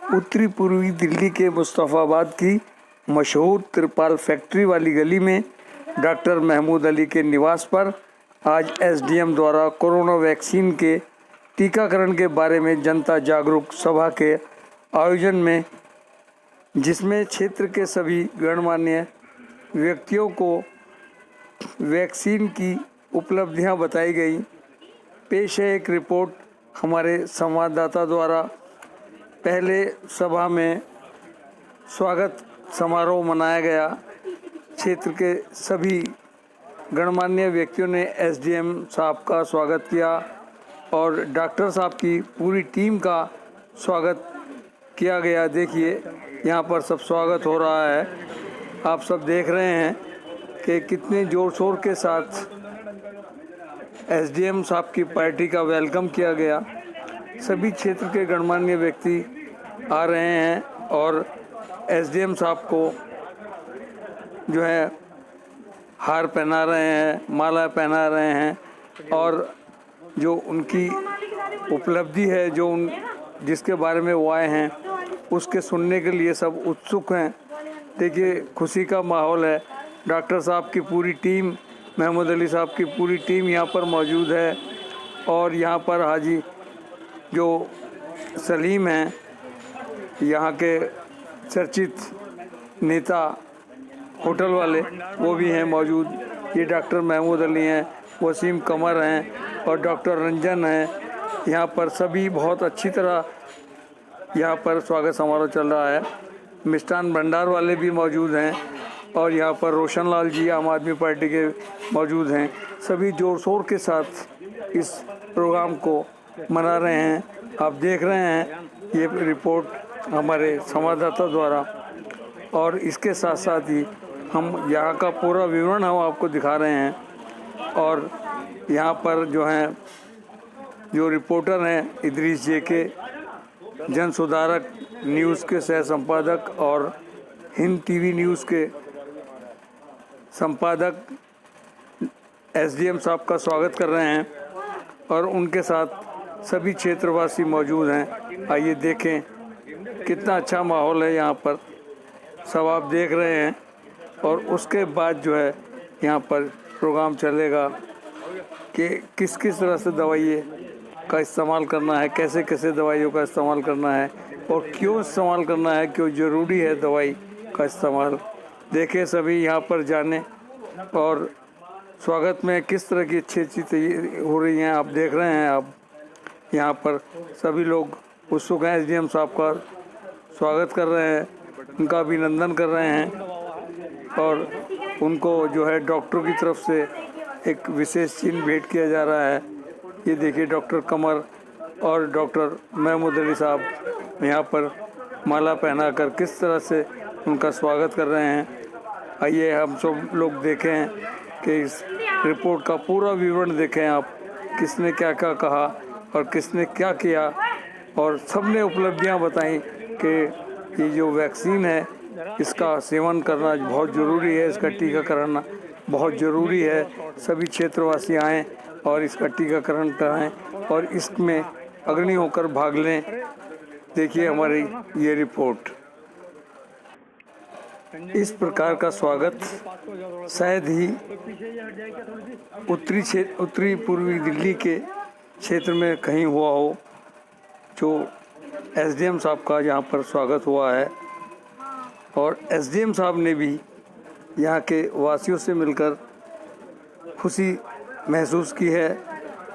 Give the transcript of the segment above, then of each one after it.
उत्तरी पूर्वी दिल्ली के मुस्तफ़ाबाद की मशहूर त्रिपाल फैक्ट्री वाली गली में डॉक्टर महमूद अली के निवास पर आज एसडीएम द्वारा कोरोना वैक्सीन के टीकाकरण के बारे में जनता जागरूक सभा के आयोजन में, जिसमें क्षेत्र के सभी गणमान्य व्यक्तियों को वैक्सीन की उपलब्धियां बताई गई। पेश है एक रिपोर्ट हमारे संवाददाता द्वारा। पहले सभा में स्वागत समारोह मनाया गया। क्षेत्र के सभी गणमान्य व्यक्तियों ने एसडीएम साहब का स्वागत किया और डॉक्टर साहब की पूरी टीम का स्वागत किया गया। देखिए यहाँ पर सब स्वागत हो रहा है। आप सब देख रहे हैं कि कितने ज़ोर शोर के साथ एसडीएम साहब की पार्टी का वेलकम किया गया। सभी क्षेत्र के गणमान्य व्यक्ति आ रहे हैं और एसडीएम साहब को जो है हार पहना रहे हैं, माला पहना रहे हैं और जो उनकी उपलब्धि है, जिसके बारे में वो आए हैं, उसके सुनने के लिए सब उत्सुक हैं। देखिए खुशी का माहौल है। डॉक्टर साहब की पूरी टीम, महमूद अली साहब की पूरी टीम यहाँ पर मौजूद है और यहाँ पर हाजी जो सलीम हैं, यहाँ के चर्चित नेता होटल वाले, वो भी हैं मौजूद। ये डॉक्टर महमूद अली हैं, वसीम कमर हैं और डॉक्टर रंजन हैं। यहाँ पर सभी बहुत अच्छी तरह यहाँ पर स्वागत समारोह चल रहा है। मिष्ठान भंडार वाले भी मौजूद हैं और यहाँ पर रोशन लाल जी आम आदमी पार्टी के मौजूद हैं। सभी जोर शोर के साथ इस प्रोग्राम को मना रहे हैं। आप देख रहे हैं ये रिपोर्ट हमारे संवाददाता द्वारा, और इसके साथ साथ ही हम यहाँ का पूरा विवरण हम आपको दिखा रहे हैं। और यहाँ पर जो हैं, जो रिपोर्टर हैं, इदरीस जेके, जन सुधारक न्यूज़ के सह संपादक और हिंद टीवी न्यूज़ के संपादक एसडीएम साहब का स्वागत कर रहे हैं और उनके साथ सभी क्षेत्रवासी मौजूद हैं। आइए देखें कितना अच्छा माहौल है यहाँ पर, सब आप देख रहे हैं। और उसके बाद जो है यहाँ पर प्रोग्राम चलेगा कि किस किस तरह से दवाई का इस्तेमाल करना है, कैसे कैसे दवाइयों का इस्तेमाल करना है और क्यों इस्तेमाल करना है, क्यों ज़रूरी है दवाई का इस्तेमाल। देखें सभी यहाँ पर जाने और स्वागत में किस तरह की अच्छी अच्छी तैयारी हो रही हैं। आप देख रहे हैं, आप यहाँ पर सभी लोग उत्सुक हैं। एसडीएम साहब का स्वागत कर रहे हैं, उनका अभिनंदन कर रहे हैं और उनको जो है डॉक्टर की तरफ से एक विशेष चिन्ह भेंट किया जा रहा है। ये देखिए डॉक्टर कमर और डॉक्टर महमूद अली साहब यहाँ पर माला पहनाकर किस तरह से उनका स्वागत कर रहे हैं। आइए हम सब लोग देखें कि इस रिपोर्ट का पूरा विवरण देखें आप, किसने क्या क्या कहा और किसने क्या किया, और सबने उपलब्धियां बताई कि ये जो वैक्सीन है इसका सेवन करना बहुत ज़रूरी है, इसका टीकाकरण बहुत ज़रूरी है। सभी क्षेत्रवासी आएँ और इसका टीकाकरण कराएं और इसमें अग्रणी होकर भाग लें। देखिए हमारी ये रिपोर्ट। इस प्रकार का स्वागत शायद ही उत्तरी पूर्वी दिल्ली के क्षेत्र में कहीं हुआ हो, जो एसडीएम साहब का यहाँ पर स्वागत हुआ है। और एसडीएम साहब ने भी यहाँ के वासियों से मिलकर खुशी महसूस की है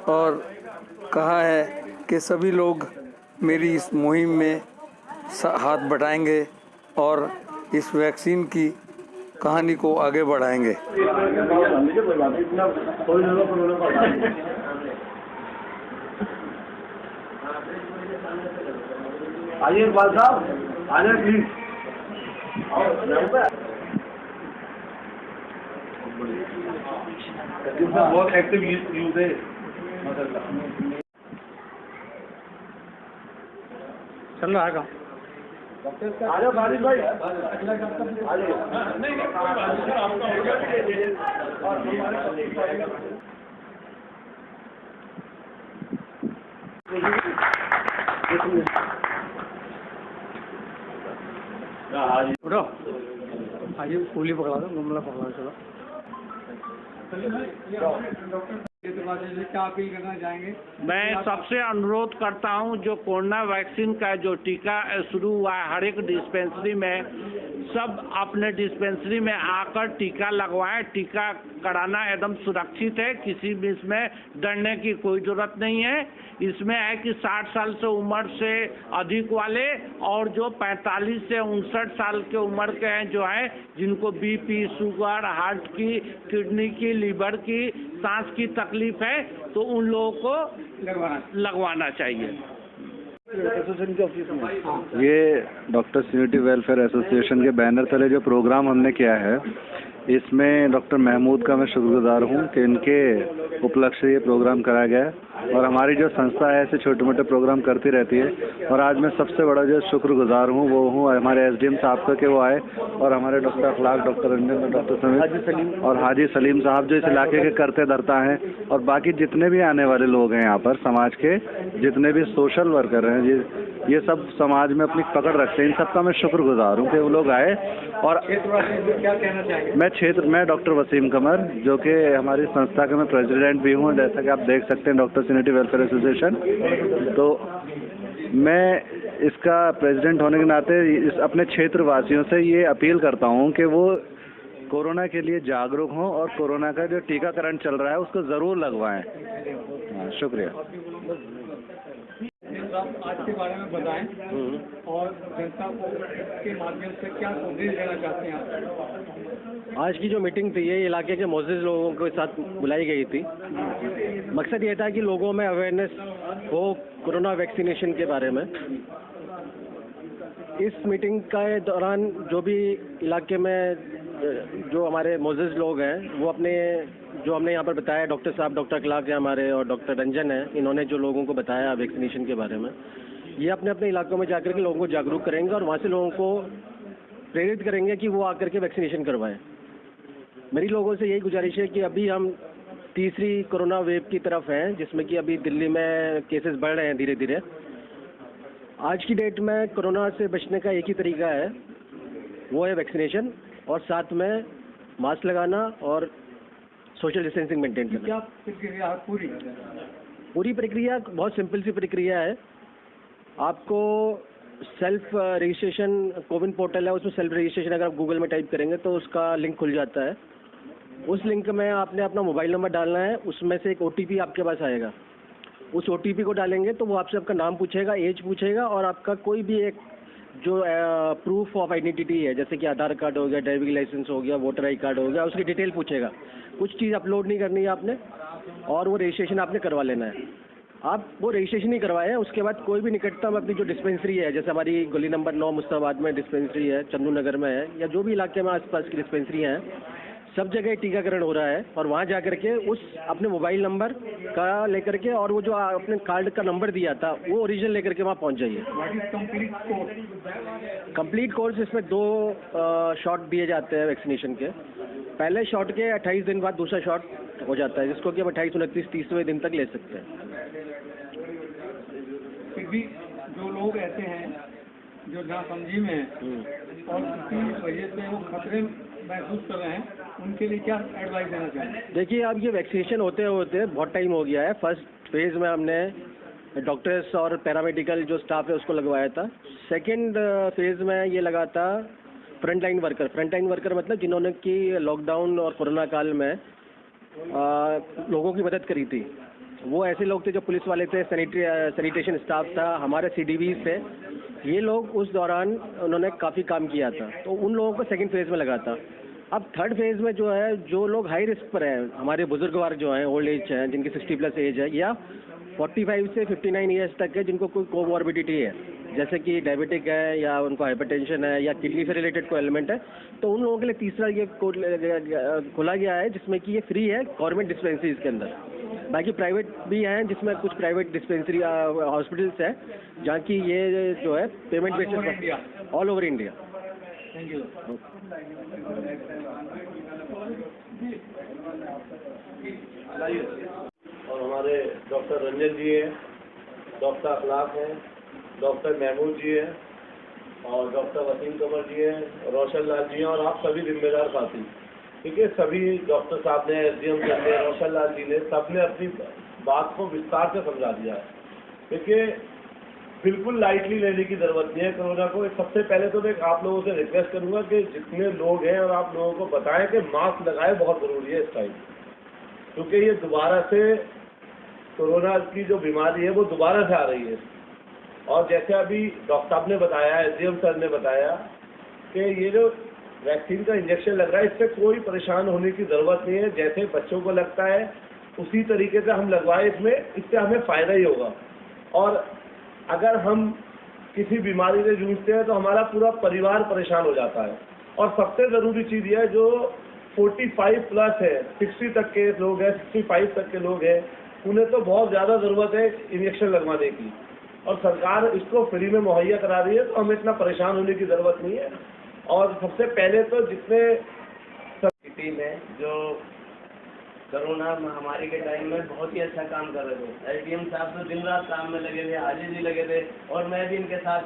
और कहा है कि सभी लोग मेरी इस मुहिम में हाथ बटाएंगे और इस वैक्सीन की कहानी को आगे बढ़ाएंगे। आइए इकबाल साहब, आइए प्लीज। बहुत एक्टिव यूज है। चल रहा है काम। आ जाओ बारिश भाई, उठो आइए फूली पकड़ा दो गमला पकड़ा दो चलो क्या अपील करना चाहेंगे? मैं सबसे अनुरोध करता हूं, जो कोरोना वैक्सीन का जो टीका शुरू हुआ है, हर एक डिस्पेंसरी में सब अपने डिस्पेंसरी में आकर टीका लगवाएं। टीका कराना एकदम सुरक्षित है, किसी भी इसमें डरने की कोई जरूरत नहीं है। इसमें है कि 60 साल से उम्र से अधिक वाले और जो 45 से 59 साल के उम्र के हैं, जो है जिनको बीपी, शुगर, हार्ट की, किडनी की, लीवर की, सांस की तकलीफ है, तो उन लोगों को लगवाना चाहिए। ये डॉक्टर यूनिटी वेलफेयर एसोसिएशन के बैनर तले जो प्रोग्राम हमने किया है, इसमें डॉक्टर महमूद का मैं शुक्रगुजार हूँ कि इनके उपलक्ष्य से ये प्रोग्राम कराया गया है। और हमारी जो संस्था है ऐसे छोटे मोटे प्रोग्राम करती रहती है। और आज मैं सबसे बड़ा जो शुक्रगुजार हूँ वो हूँ हमारे एसडीएम साहब का, कि वो आए और हमारे डॉक्टर अखलाक, डॉक्टर रंजन, डॉक्टर समीर और हाजी सलीम साहब जो इस इलाके के करते धरता हैं, और बाकी जितने भी आने वाले लोग हैं यहाँ पर, समाज के जितने भी सोशल वर्कर हैं, ये सब समाज में अपनी पकड़ रखते हैं। इन सबका मैं शुक्रगुजार हूँ कि वो लोग आए। और क्या कहना चाहेंगे? मैं डॉक्टर वसीम कमर, जो कि हमारी संस्था का मैं प्रेसिडेंट भी हूँ, जैसा कि आप देख सकते हैं, डॉक्टर यूनिटी वेलफेयर एसोसिएशन। तो मैं इसका प्रेसिडेंट होने के नाते इस अपने क्षेत्र वासियों से ये अपील करता हूँ कि वो कोरोना के लिए जागरूक हों और कोरोना का जो टीकाकरण चल रहा है उसको ज़रूर लगवाएं। हाँ, शुक्रिया। आज के बारे में बताएं और जनता को इसके माध्यम से क्या संदेश देना चाहते हैं आप? आज की जो मीटिंग थी ये इलाके के मोअज़्ज़िज़ लोगों के साथ बुलाई गई थी। मकसद ये था कि लोगों में अवेयरनेस हो कोरोना वैक्सीनेशन के बारे में। इस मीटिंग के दौरान जो भी इलाके में जो हमारे मोअज़्ज़िज़ लोग हैं, वो अपने जो हमने यहाँ पर बताया, डॉक्टर साहब, डॉक्टर अखलाक है हमारे और डॉक्टर रंजन है, इन्होंने जो लोगों को बताया वैक्सीनेशन के बारे में, ये अपने अपने इलाकों में जाकर के लोगों को जागरूक करेंगे और वहाँ से लोगों को प्रेरित करेंगे कि वो आकर के वैक्सीनेशन करवाएं। मेरी लोगों से यही गुजारिश है कि अभी हम तीसरी कोरोना वेव की तरफ हैं, जिसमें कि अभी दिल्ली में केसेस बढ़ रहे हैं धीरे धीरे। आज की डेट में कोरोना से बचने का एक ही तरीका है, वो है वैक्सीनेशन, और साथ में मास्क लगाना और सोशल डिस्टेंसिंग मेंटेन करना। क्या प्रक्रिया है पूरी प्रक्रिया बहुत सिंपल सी प्रक्रिया है। आपको सेल्फ रजिस्ट्रेशन, कोविन पोर्टल है, उसमें सेल्फ रजिस्ट्रेशन अगर आप गूगल में टाइप करेंगे तो उसका लिंक खुल जाता है। उस लिंक में आपने अपना मोबाइल नंबर डालना है, उसमें से एक OTP आपके पास आएगा। उस OTP को डालेंगे तो वो आपसे आपका नाम पूछेगा, एज पूछेगा और आपका कोई भी एक जो प्रूफ ऑफ आइडेंटिटी है, जैसे कि आधार कार्ड हो गया, ड्राइविंग लाइसेंस हो गया, वोटर आई कार्ड हो गया, उसकी डिटेल पूछेगा। कुछ चीज़ अपलोड नहीं करनी है आपने, और वो रजिस्ट्रेशन आपने करवा लेना है। आप वो रजिस्ट्रेशन ही करवाए हैं, उसके बाद कोई भी निकटतम अपनी जो डिस्पेंसरी है, जैसे हमारी गली नंबर 9 मुस्ताबाद में डिस्पेंसरी है, चंदू नगर में है, या जो भी इलाके में आसपास की डिस्पेंसरी हैं, सब जगह टीकाकरण हो रहा है। और वहाँ जा कर के उस अपने मोबाइल नंबर का लेकर के और वो जो अपने कार्ड का नंबर दिया था वो ओरिजिनल लेकर के वहाँ पहुँच जाइए। कंप्लीट कोर्स इसमें 2 शॉट दिए जाते हैं वैक्सीनेशन के। पहले शॉट के 28 दिन बाद दूसरा शॉट हो जाता है, जिसको कि हम 28, 29, 30वें दिन तक ले सकते हैं। फिर भी जो लोग ऐसे हैं जो नासमझी में हैं और इसी वजह से वो खतरे महसूस कर रहे हैं, उनके लिए क्या एडवाइस देना चाहिए? देखिए, अब ये वैक्सीनेशन होते होते बहुत टाइम हो गया है। फर्स्ट फेज़ में हमने डॉक्टर्स और पैरामेडिकल जो स्टाफ है उसको लगवाया था। सेकेंड फेज़ में ये लगा था फ्रंटलाइन वर्कर। फ्रंटलाइन वर्कर मतलब जिन्होंने कि लॉकडाउन और कोरोना काल में लोगों की मदद करी थी। वो ऐसे लोग थे जो पुलिस वाले थे, सैनिटेशन स्टाफ था, हमारे CDVs थे। ये लोग उस दौरान उन्होंने काफ़ी काम किया था, तो उन लोगों को सेकंड फेज़ में लगा था। अब थर्ड फेज़ में जो है, जो लोग हाई रिस्क पर हैं, हमारे बुजुर्गवार जो हैं, ओल्ड एज हैं, जिनकी 60+ एज है, या 45 से 59 ईयर्स तक है, जिनको कोई कोमॉर्बिडिटी है, जैसे कि डायबिटिक है या उनको हाइपरटेंशन है या किडनी से रिलेटेड कोई एलिमेंट है, तो उन लोगों के लिए तीसरा ये कोड खोला गया है, जिसमें कि ये फ्री है गवर्नमेंट डिस्पेंसरीज के अंदर। बाकी प्राइवेट भी हैं, जिसमें कुछ प्राइवेट डिस्पेंसरी हॉस्पिटल्स हैं जहाँ की ये जो है पेमेंट बेसिस पर all over India. Thank you. और हमारे डॉक्टर रंजन जी हैं, डॉक्टर अखलाक हैं, डॉक्टर महमूद जी हैं, और डॉक्टर वसीम कंवर जी हैं, रोशन लाल जी हैं और आप सभी जिम्मेदार साथी। ठीक है, सभी डॉक्टर साहब ने, SDM सर ने, रोशन लाल जी ने, सबने अपनी बात को विस्तार से समझा दिया है। देखिए, बिल्कुल लाइटली लेने की जरूरत नहीं है कोरोना को। सबसे पहले तो मैं आप लोगों से रिक्वेस्ट करूंगा कि जितने लोग हैं और आप लोगों को बताएं कि मास्क लगाए, बहुत जरूरी है इस टाइम, क्योंकि ये दोबारा से कोरोना की जो बीमारी है वो दोबारा से आ रही है। और जैसे अभी डॉक्टर साहब ने बताया, SDM सर ने बताया कि ये जो वैक्सीन का इंजेक्शन लग रहा है, इससे कोई परेशान होने की ज़रूरत नहीं है। जैसे बच्चों को लगता है उसी तरीके से हम लगवाए इसमें, इससे हमें फ़ायदा ही होगा। और अगर हम किसी बीमारी से जूझते हैं तो हमारा पूरा परिवार परेशान हो जाता है। और सबसे ज़रूरी चीज़ यह है, जो 45 प्लस है, 60 तक के लोग हैं, 65 तक के लोग हैं, उन्हें तो बहुत ज़्यादा ज़रूरत है इंजेक्शन लगवाने की, और सरकार इसको फ्री में मुहैया करा रही है, तो हमें इतना परेशान होने की ज़रूरत नहीं है। और सबसे पहले तो जितने टीम है जो कोरोना महामारी के टाइम में बहुत ही अच्छा काम कर रहे थे। SDM साहब तो दिन रात काम में लगे थे, हाजी जी लगे थे, और मैं भी इनके साथ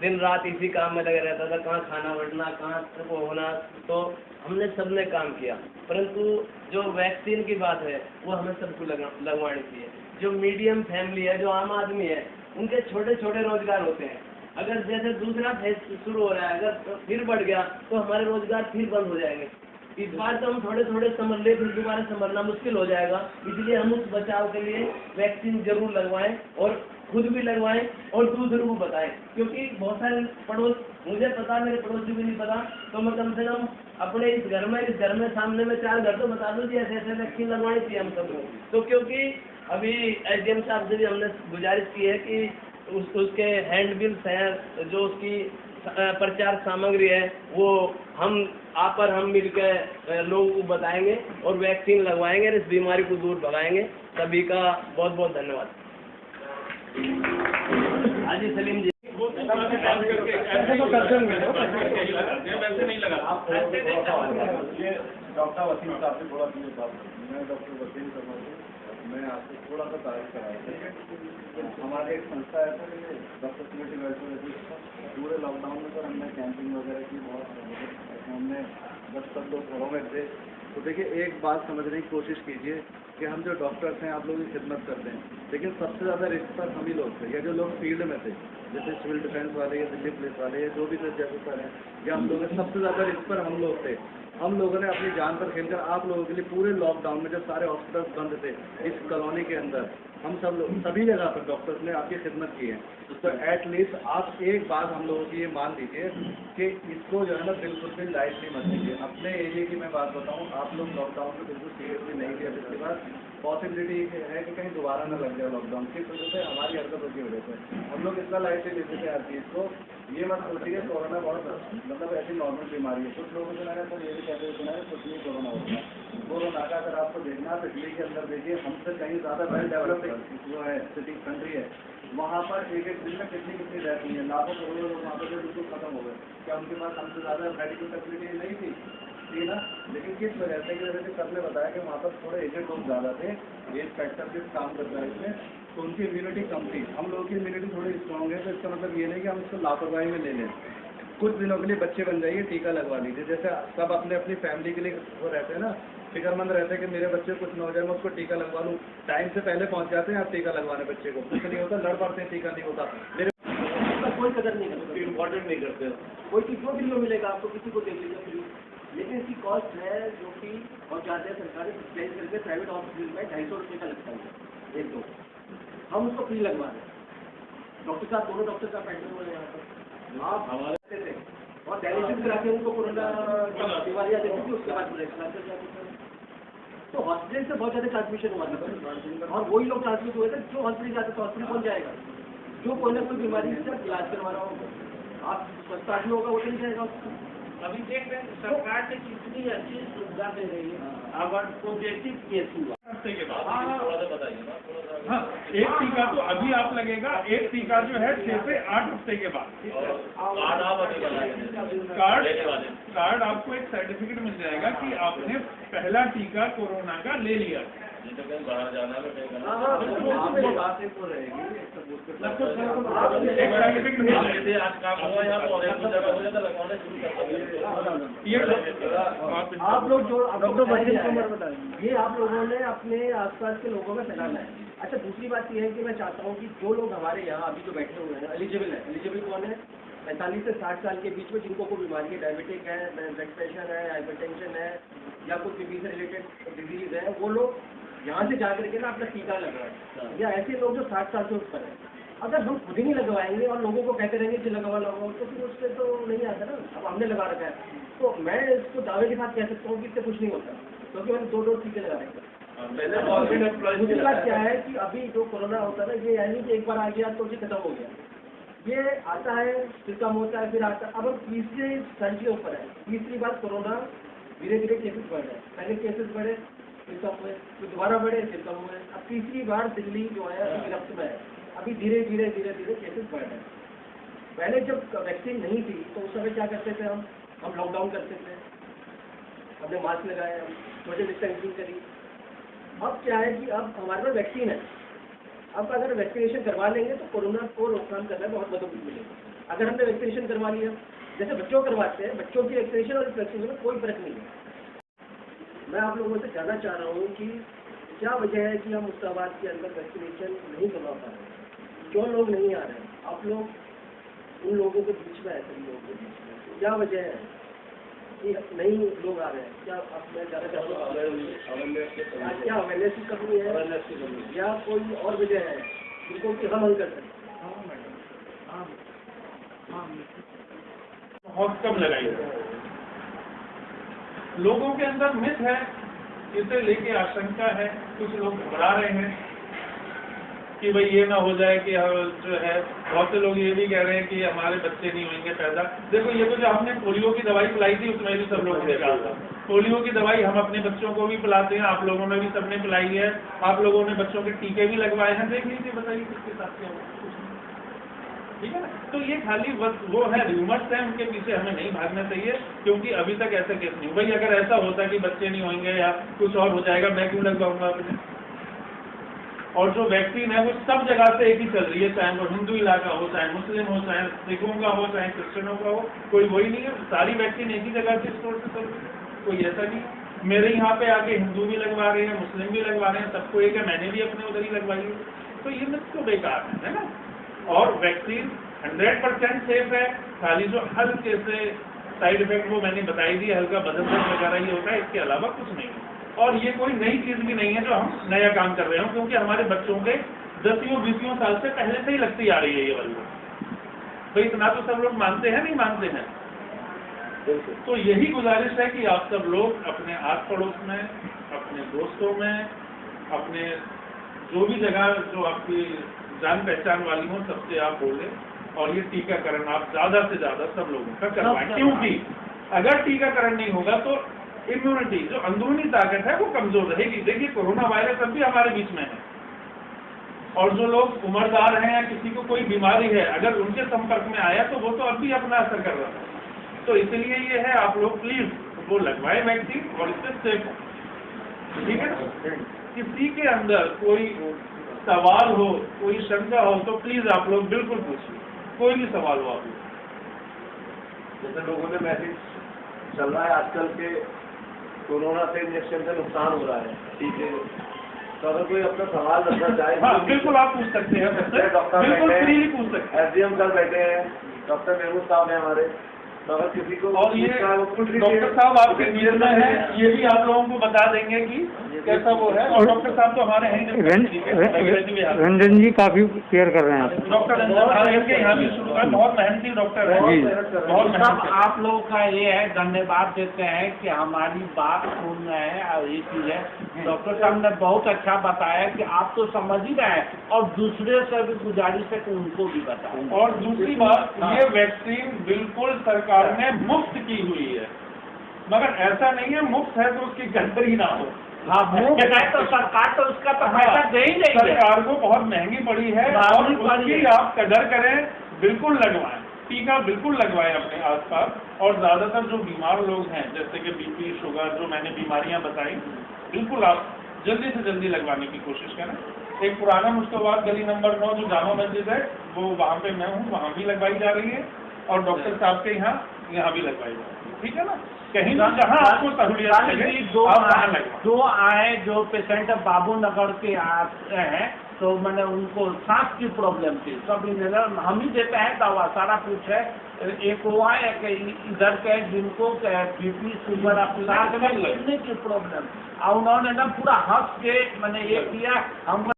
दिन रात इसी काम में लगे रहता था, कहाँ खाना बढ़ना, कहाँ वो होना, तो हमने सबने काम किया। परंतु जो वैक्सीन की बात है वो हमें सबको लगवानी चाहिए। जो मीडियम फैमिली है, जो आम आदमी है, उनके छोटे छोटे रोजगार होते हैं। अगर जैसे दूसरा फेज शुरू हो रहा है, अगर फिर बढ़ गया तो हमारे रोजगार फिर बंद हो जाएंगे। इस बार तो हम थोड़े थोड़े संभल ले, फिर दोबारा संभलना मुश्किल हो जाएगा। इसलिए हम उस बचाव के लिए वैक्सीन जरूर लगवाएं, और खुद भी लगवाएं और दूसरों को बताएं। क्योंकि बहुत सारे पड़ोस, मुझे पता, मेरे पड़ोसी भी नहीं पता, तो मैं कम से कम अपने इस घर में सामने में 4 घर तो बता दूँ कि ऐसे ऐसे वैक्सीन लगवानी चाहिए हम सबको। तो क्योंकि अभी SDM साहब से भी हमने गुजारिश की है कि उसके हैंडबिल्स हैं, जो उसकी प्रचार सामग्री है, वो हम मिलकर लोगों को बताएंगे और वैक्सीन लगवाएंगे और इस बीमारी को दूर भगाएंगे। सभी का बहुत बहुत धन्यवाद। हाजी सलीम जी, डॉक्टर वसीम साहब से थोड़ा दूर बात, मैं डॉक्टर वसीम कंवर, मैं आपसे थोड़ा सा तारीफ कराया। हमारी एक संस्था है सर, ये डॉक्टर सिनेटी वेलफेयर, पूरे लॉकडाउन में सर हमने कैंपिंग वगैरह की, बहुत हमने बस सब लोग घरों में थे। तो देखिए, एक बात समझने की कोशिश कीजिए कि हम जो डॉक्टर्स हैं, आप लोगों की खिदमत करते हैं, लेकिन सबसे ज़्यादा रिस्क पर हम ही लोग थे, या जो लोग फील्ड में थे, जैसे सिविल डिफेंस वाले या दिल्ली पुलिस वाले, या जो भी थे जैसे सर हैं, या हम लोग सबसे ज़्यादा रिस्क पर हम लोग थे। हम लोगों ने अपनी जान पर खेलकर आप लोगों के लिए पूरे लॉकडाउन में जब सारे हॉस्पिटल्स बंद थे इस कॉलोनी के अंदर, हम सब लोग सभी जगह पर डॉक्टर्स ने आपकी खिदमत की है। तो एटलीस्ट आप एक बात हम लोगों की ये मान लीजिए कि इसको जो है ना बिल्कुल भी लाइटली मत लीजिए। अपने एरिया की मैं बात बताऊँ, आप लोग लॉकडाउन में बिल्कुल सीरियसली नहीं लिया। इसके बाद पॉसिबिलिटी है कि कहीं दोबारा न लग जाए लॉकडाउन, किस वजह से, हमारी हरकतों की वजह से हम लोग इतना लाइटली लेते थे हर चीज़ को। ये मत सोचिए कोरोना बहुत मतलब ऐसी नॉर्मल बीमारी है। कुछ लोगों ने तो ये भी कहते सुना है कुछ नहीं कोरोना होता है। कोरोना का अगर आपको देखना है तो इटली के अंदर देखिए, हमसे कहीं ज़्यादा वेल डेवलप्ड जो है सिटी कंट्री है, वहाँ पर एक दिन में कितनी रहती है, लाखों करोड़ों लोग वहाँ पर बिल्कुल खत्म हो गए। क्या उनके पास हमसे ज़्यादा मेडिकल फैसिलिटी नहीं थी? थी ना, लेकिन किस वजह से, कि जैसे सर ने बताया कि वहाँ पर थोड़े एजेड लोग ज़्यादा थे, एज फैक्टर भी काम करता है इसमें, तो उनकी इम्यूनिटी कम थी। हम लोगों की इम्यूनिटी थोड़ी स्ट्रॉन्ग है, तो इसका मतलब ये नहीं कि हम इसको लापरवाही में ले लें। कुछ दिनों के लिए बच्चे बन जाइए, टीका लगवा लीजिए। जैसे सब अपने अपनी फैमिली के लिए वो रहते हैं ना, फिक्रमंद रहते हैं कि मेरे बच्चे कुछ न हो जाए, मैं उसको टीका लगवा लूँ। टाइम से पहले पहुँच जाते हैं आप टीका लगवाने बच्चे को, कुछ नहीं होता, लड़ पड़ते हैं, टीका नहीं होता। मेरे कोई कदर नहीं करते, इम्पोर्टेंट नहीं करते। कोई चीज़ को भी मिलेगा आपको, किसी को दे लीजिए फ्री, लेकिन इसकी कॉस्ट है जो कि बहुत ज़्यादा है। सरकारी सब्सिडाइज करके प्राइवेट हॉस्पिटल में 250 रुपये का लगता है एक डोज, हम उसको फ्री लगवा रहे हैं। डॉक्टर साहब, दोनों डॉक्टर साहब बैठे हुए हैं यहाँ पर, आप हमारे थे और डायलिसिस करा के उनको कोरोना बीमारी आ जाती थी, उसके बाद तो हॉस्पिटल से बहुत ज़्यादा ट्रांसमिशन हुआ था, और वही लोग ट्रांसमिट हुए थे जो हॉस्पिटल जाते थे। हॉस्पिटल कौन जाएगा? जो कोई ना कोई बीमारी से इलाज करवा रहा होगा, आप स्वस्थ आदमी होगा वो चल जाएगा। अभी देख रहे हैं सरकार ने कितनी अच्छी सुविधा दे रही है। अगर पॉजिटिव केस हुआ हफ्ते के बाद, हाँ, एक टीका तो अभी आप लगेगा, एक टीका जो है 6 से 8 हफ्ते के बाद। कार्ड आपको एक सर्टिफिकेट मिल जाएगा कि आपने पहला टीका कोरोना का ले लिया। नहीं तो कहीं बाहर जाना है कहीं करना आज काम हुआ यहाँ पर एक जगह हो जाता लगवाना शुरू कर आप लोग जो ये आप लोगों ने अपने आसपास के लोगों में फैलाना है। अच्छा, दूसरी बात ये है कि मैं चाहता हूँ कि जो लोग हमारे यहाँ अभी जो बैठे हुए हैं एलिजिबल है, एलिजिबल कौन है? 45 से 60 साल के बीच में जिनको कोई बीमारी है, डायबिटिक है, ब्लड प्रेशर है, हाइपरटेंशन है या कुछ बीपी से रिलेटेड डिजीज है, वो लोग यहाँ से जा करके ना अपना टीका लगवाएं। या ऐसे लोग जो 60 साल से ऊपर है, अगर हम खुद ही नहीं लगवाएंगे और लोगों को कहते रहेंगे कि लगाओ लगाओ, तो फिर उससे तो नहीं आता ना। अब हमने लगा रखा है तो मैं इसको दावे के साथ कह सकता हूँ कि इससे कुछ नहीं होता, क्योंकि मैंने 2 डोज टीके लगा रखे। दूसरी बात क्या है कि अभी जो कोरोना होता है ना, ये यानी कि एक बार आ गया तो ये खत्म हो गया, ये आता है फिर कम होता है फिर आता है। अब हम तीसरे स्तर के ऊपर है, तीसरी बार कोरोना धीरे धीरे केसेस बढ़ रहे हैं। पहले केसेस बढ़े फिर कम हुए, फिर दोबारा बढ़े फिर कम हुए, अब तीसरी बार दिल्ली जो है अभी गिरफ्त में है। अभी धीरे धीरे केसेस बढ़ रहे हैं। पहले जब वैक्सीन नहीं थी तो उस समय क्या करते थे हम लॉकडाउन करते थे, हमने मास्क लगाए, हम सोशल डिस्टेंसिंग करी। अब क्या है कि अब हमारे पास वैक्सीन है, अब अगर वैक्सीनेशन करवा लेंगे तो कोरोना को रोकथाम करने में बहुत मदद मिलेगी। अगर हमने वैक्सीनेशन करवा लिया, जैसे बच्चों करवाते हैं, बच्चों की वैक्सीनेशन और इस वैक्सीनेशन में कोई फर्क नहीं है। मैं आप लोगों से जानना चाह रहा हूँ कि क्या वजह है कि हम मुस्ताबाद के अंदर वैक्सीनेशन नहीं करवा पा रहे हैं, क्यों लोग नहीं आ रहे हैं? आप लोग उन लोगों के बीच में है, सभी लोगों के बीच में क्या वजह है कि नहीं लोग आ रहे हैं? क्या आप मैं जानना चाहता हूँ क्या अवेयरनेस की कमी है या कोई और वजह है जिनको कि हम हल कर सकते? बहुत कम लगाई है। लोगों के अंदर मिथ है, इसे लेके आशंका है, कुछ लोग घबरा रहे हैं कि भाई ये ना हो जाए कि जो है, बहुत से लोग ये भी कह रहे हैं कि हमारे बच्चे नहीं होंगे पैदा। देखो ये तो जो हमने पोलियो की दवाई पिलाई थी उसमें भी सब लोगों ने कहा था, पोलियो की दवाई हम अपने बच्चों को भी पिलाते हैं, आप लोगों ने भी सबने पिलाई है, आप लोगों ने बच्चों के टीके भी लगवाए हैं। देख लीजिए, बताइए किसके साथ क्या हुआ, ठीक है ना। तो ये खाली वो है रूमर्स हैं, उनके पीछे हमें नहीं भागना चाहिए, क्योंकि अभी तक ऐसा केस नहीं। भाई अगर ऐसा होता कि बच्चे नहीं होंगे या कुछ और हो जाएगा, मैं क्यों लगवाऊंगा अपने? और जो वैक्सीन है वो सब जगह से एक ही चल रही है, चाहे वो हिंदू इलाका हो, चाहे मुस्लिम हो, चाहे सिखों का हो, चाहे क्रिश्चियनों का हो, कोई वही नहीं है। सारी वैक्सीन एक ही जगह से स्टोर से चल रही है, कोई ऐसा नहीं। मेरे यहाँ पे आके हिंदू भी लगवा रहे हैं, मुस्लिम भी लगवा रहे हैं, सबको एक है, मैंने भी अपने उधर ही लगवाई है। तो ये मिथ तो बेकार है ना। और वैक्सीन 100% सेफ है, खाली जो हल्के से साइड इफेक्ट वो मैंने बताई दी, हल्का बदन दर्द वगैरह ही होता है, इसके अलावा कुछ नहीं है। और ये कोई नई चीज भी नहीं है जो हम नया काम कर रहे हो, क्योंकि हमारे बच्चों के 10-20 साल से पहले से ही लगती आ रही है ये वाली। तो इतना तो सब लोग मानते हैं, नहीं मानते हैं? तो यही गुजारिश है कि आप सब लोग अपने आस पड़ोस में, अपने दोस्तों में, अपने जो भी जगह जो आपकी जान पहचान वाली हो, सबसे आप बोले और ये टीकाकरण आप ज्यादा से ज्यादा सब लोगों का करवाएं। क्योंकि अगर टीकाकरण नहीं होगा तो इम्यूनिटी, जो अंदरूनी ताकत है, वो कमजोर रहेगी। देखिए कोरोना वायरस अब भी हमारे बीच में है, और जो लोग उम्रदार हैं या किसी को कोई बीमारी है, अगर उनके संपर्क में आया तो वो तो अब भी अपना असर कर रहा है। तो इसलिए ये है, आप लोग प्लीज वो लगवाएं वैक्सीन और इससे सेफ हो, ठीक है ना। किसी के अंदर कोई सवाल हो, कोई शंका हो तो प्लीज आप लोग बिल्कुल पूछिए, कोई भी सवाल हो आप लोग। जैसे लोगों ने मैसेज चल रहा है आजकल के कोरोना से इंजेक्शन से नुकसान हो रहा है, ठीक है, तो अगर कोई अपना सवाल रखना चाहे, हाँ बिल्कुल आप पूछ सकते हैं, डॉक्टर बिल्कुल फ्रीली पूछ सकते हैं। SDM सर बैठे हैं, डॉक्टर महमूद साहब हैं हमारे, तो अगर किसी को और ये डॉक्टर साहब आपके बीच में है, ये भी आप लोगों को बता देंगे कि कैसा वो है। और डॉक्टर साहब तो हमारे हैं, रंजन जी काफी केयर कर रहे हैं। डॉक्टर रंजन के यहाँ भी शुरू है, बहुत मेहनती डॉक्टर है, बहुत मेहनती। आप लोगों का ये है, धन्यवाद देते हैं कि हमारी बात सुन रहे हैं। और ये चीज है, डॉक्टर साहब ने बहुत अच्छा बताया कि आप तो समझ ही रहे हैं, और दूसरे से भी गुजारिश है कि उनको भी बताएं। और दूसरी बात, ये वैक्सीन बिल्कुल सरकार ने मुफ्त की हुई है, मगर ऐसा नहीं है मुफ्त है तो उसकी गड़बड़ी ना हो। हाँ, मुफ्त है तो सरकार तो उसका तो पैसा दे ही नहीं है। सरकार को बहुत महंगी पड़ी है, और उसकी आप कदर करें, बिल्कुल लगवाएं, टीका बिल्कुल लगवाएं अपने आसपास। और ज्यादातर जो बीमार लोग हैं, जैसे कि BP, शुगर, जो मैंने बीमारियां बताई, बिल्कुल आप जल्दी से जल्दी लगवाने की कोशिश करें। एक पुराना मुश्ताबाद गली नंबर 9 जो जामा मस्जिद है, वो वहाँ पे मैं हूँ, वहाँ भी लगवाई जा रही है, और डॉक्टर साहब के यहाँ भी लगवाई जा रही है। ठीक है ना, कहीं भी जहाँ आपको सहूलियत लगे आप वहाँ लगवाएं। दो आए जो पेशेंट बाबू नगर के आए हैं, तो मैंने उनको सांस की प्रॉब्लम थी, सब हम ही देते हैं दवा, सारा कुछ है। एक वो है कि इधर के जिनको बीपी शुगर अपना की प्रॉब्लम, और उन्होंने ना पूरा हंस के मैंने ये किया, हम